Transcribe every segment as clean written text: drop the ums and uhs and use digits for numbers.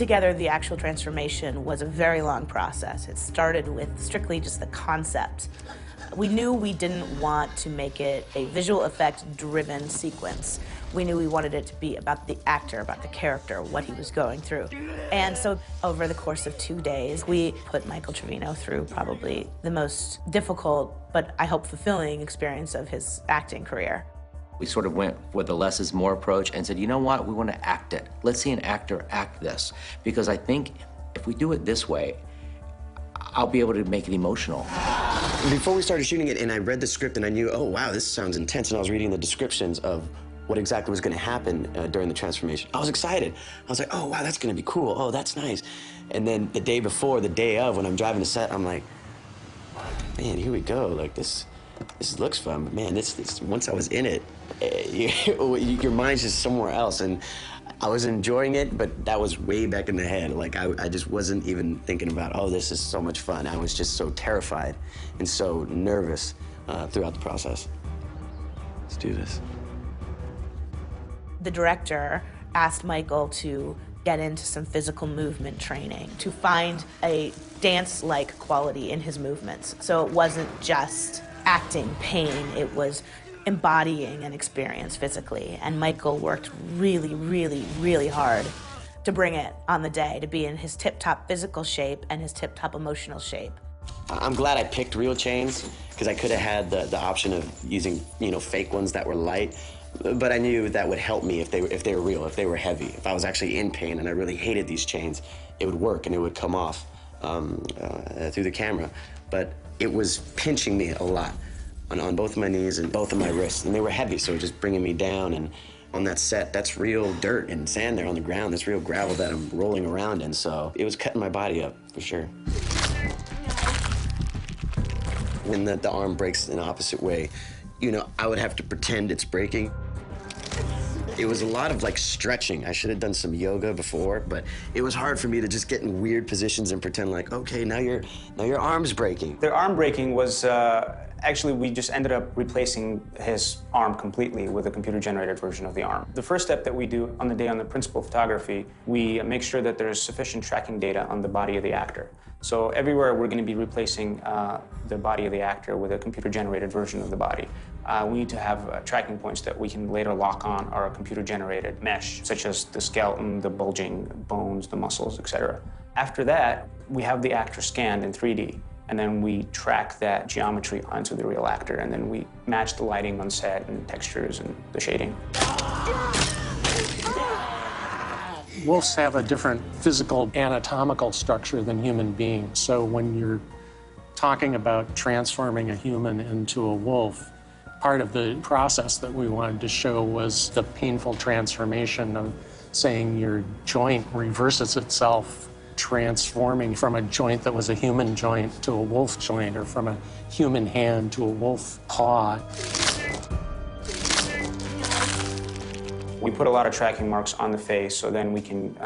together the actual transformation was a very long process. It started with strictly just the concept. We knew we didn't want to make it a visual effect-driven sequence. We knew we wanted it to be about the actor, about the character, what he was going through. And so over the course of 2 days, we put Michael Trevino through probably the most difficult, but I hope fulfilling experience of his acting career. We sort of went with the less is more approach and said, you know what, we want to act it. Let's see an actor act this. Because I think if we do it this way, I'll be able to make it emotional. Before we started shooting it, and I read the script and I knew, oh wow, this sounds intense, and I was reading the descriptions of what exactly was going to happen during the transformation. I was excited. I was like, oh wow, that's going to be cool. Oh, that's nice. And then the day before, the day of, when I'm driving to set, I'm like, man, here we go. Like this looks fun, but man, once I was in it, your mind's just somewhere else. And I was enjoying it, but that was way back in the head. Like I just wasn't even thinking about, oh, this is so much fun. I was just so terrified and so nervous throughout the process. Let's do this. The director asked Michael to get into some physical movement training, to find a dance-like quality in his movements. So it wasn't just acting pain, it was embodying an experience physically. And Michael worked really, really, really hard to bring it on the day, to be in his tip-top physical shape and his tip-top emotional shape. I'm glad I picked real chains, because I could have had the option of using, fake ones that were light. But I knew that would help me if they were real, if they were heavy. If I was actually in pain and I really hated these chains, it would work and it would come off through the camera. But it was pinching me a lot on both of my knees and both of my wrists. And they were heavy, so just bringing me down. And on that set, that's real dirt and sand there on the ground. That's real gravel that I'm rolling around in. So it was cutting my body up, for sure. When the arm breaks in the opposite way, I would have to pretend it's breaking. It was a lot of stretching. I should have done some yoga before, but it was hard for me to just get in weird positions and pretend like, okay, now your arm's breaking. The arm breaking was, actually, we just ended up replacing his arm completely with a computer-generated version of the arm. The first step that we do on the day on the principal photography, we make sure that there's sufficient tracking data on the body of the actor. So everywhere we're going to be replacing the body of the actor with a computer-generated version of the body. We need to have tracking points that we can later lock on our computer-generated mesh, such as the skeleton, the bulging bones, the muscles, etc. After that, we have the actor scanned in 3D, and then we track that geometry onto the real actor, and then we match the lighting on set and textures and the shading. Wolves have a different physical anatomical structure than human beings. So when you're talking about transforming a human into a wolf, part of the process that we wanted to show was the painful transformation of saying your joint reverses itself, transforming from a joint that was a human joint to a wolf joint, or from a human hand to a wolf paw. We put a lot of tracking marks on the face, so then we can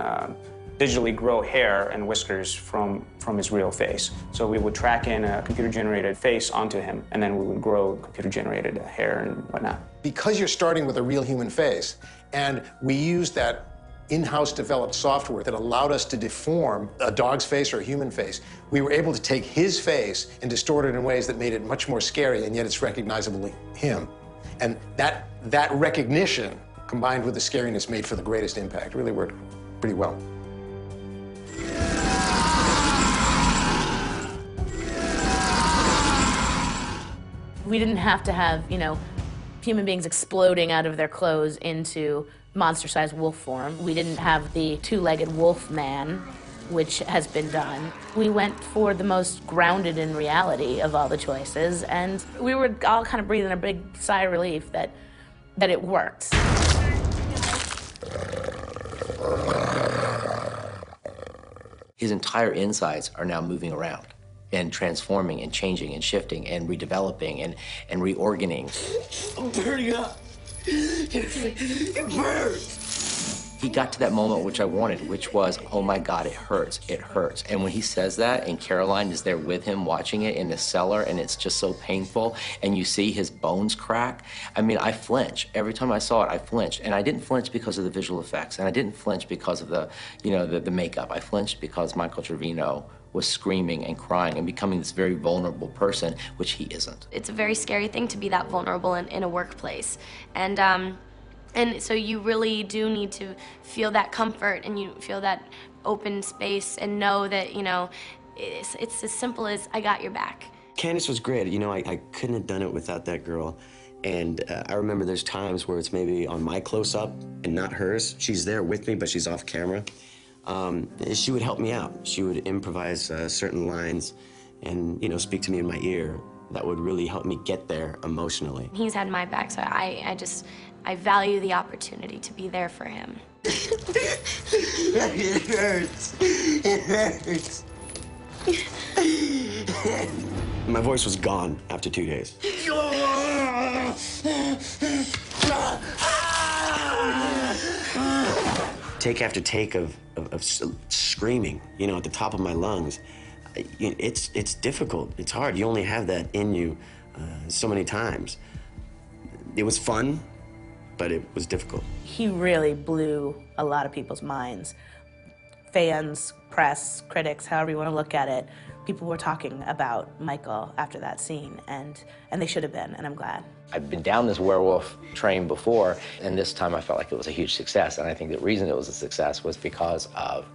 digitally grow hair and whiskers from his real face. So we would track in a computer-generated face onto him, and then we would grow computer-generated hair and whatnot. Because you're starting with a real human face, and we used that in-house developed software that allowed us to deform a dog's face or a human face, we were able to take his face and distort it in ways that made it much more scary, and yet it's recognizably him. And that recognition, combined with the scariness, made for the greatest impact. It really worked pretty well. We didn't have to have, human beings exploding out of their clothes into monster-sized wolf form. We didn't have the two-legged wolf man, which has been done. We went for the most grounded in reality of all the choices, and we were all kind of breathing a big sigh of relief that it worked. His entire insides are now moving around and transforming and changing and shifting and redeveloping and reorganing. I'm burning up. It burns. he got to that moment which I wanted, which was, oh my God, it hurts, it hurts. And when he says that, and Caroline is there with him watching it in the cellar, and it's just so painful, and you see his bones crack, I mean, I flinch. Every time I saw it, I flinched. And I didn't flinch because of the visual effects, and I didn't flinch because of the, you know, the makeup. I flinched because Michael Trevino was screaming and crying and becoming this very vulnerable person, which he isn't. It's a very scary thing to be that vulnerable in a workplace. And so you really do need to feel that comfort, and you feel that open space, and know that, you know, it's as simple as, I got your back. Candace was great. You know, I couldn't have done it without that girl. And I remember there's times where it's maybe on my close-up and not hers. She's there with me, but she's off camera. She would help me out. She would improvise certain lines and, you know, speak to me in my ear. That would really help me get there emotionally. He's had my back, so I value the opportunity to be there for him. It hurts. It hurts. My voice was gone after 2 days. Take after take of screaming, you know, at the top of my lungs. It's difficult. It's hard. You only have that in you so many times. It was fun, but it was difficult. He really blew a lot of people's minds. Fans, press, critics, however you want to look at it, people were talking about Michael after that scene, and they should have been, and I'm glad. I've been down this werewolf train before, and this time I felt like it was a huge success, and I think the reason it was a success was because of,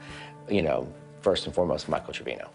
you know, first and foremost, Michael Trevino.